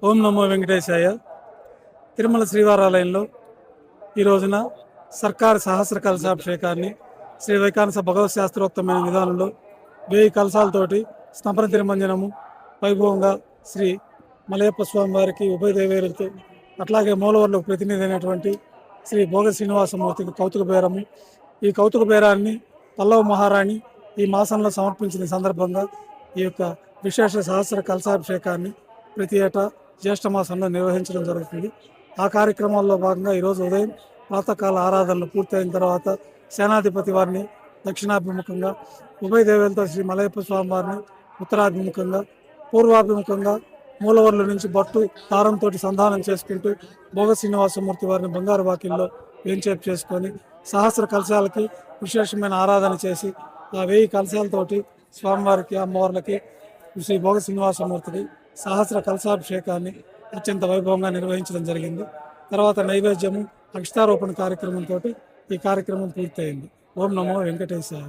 ఓం నమో వెంకటేశాయ. తిరుమల శ్రీవారాలయంలో ఈ రోజున సర్కారు సహస్ర కలశాభిషేకాన్ని శ్రీ వైకానస భగవత్ శాస్త్రోక్తమైన విధానంలో 1000 కలశాలతోటి స్తంభన తిరుమంజనము వైభవంగా శ్రీ మలయప్ప స్వామి వారికి ఉభయ దేవేరులతో, అట్లాగే మూలవర్లకు ప్రతినిధి అయినటువంటి శ్రీ భోగ శ్రీనివాసమూర్తికి కౌతుక బేరము. ఈ కౌతుక బేరాన్ని పల్లవ మహారాణి ఈ మాసంలో సమర్పించిన సందర్భంగా ఈ యొక్క విశేష సహస్ర కలశాభిషేకాన్ని ప్రతి ఏటా జ్యేష్ఠ మాసంలో నిర్వహించడం జరుగుతుంది. ఆ కార్యక్రమాల్లో భాగంగా ఈరోజు ఉదయం ప్రాతకాల ఆరాధనలు పూర్తయిన తర్వాత సేనాధిపతి వారిని దక్షిణాభిముఖంగా, ఉభయ దేవేలతో శ్రీ మలయప్ప స్వామి వారిని ఉత్తరాభిముఖంగా, పూర్వాభిముఖంగా మూలవర్ల నుంచి బట్టు దారంతో సంధానం చేసుకుంటూ భోగ శ్రీనివాసమూర్తి వారిని బంగారు వాకిల్లో వేంచేపు చేసుకొని సహస్ర కలశాలకి విశేషమైన ఆరాధన చేసి ఆ 1000 కలశాలతోటి స్వామివారికి, అమ్మవార్లకి, శ్రీ భోగ శ్రీనివాసమూర్తికి సహస్ర కలశాభిషేకాన్ని అత్యంత వైభవంగా నిర్వహించడం జరిగింది. తర్వాత నైవేద్యము, అక్షతారోపణ కార్యక్రమంతో ఈ కార్యక్రమం పూర్తయింది. ఓం నమో వెంకటేశాయ.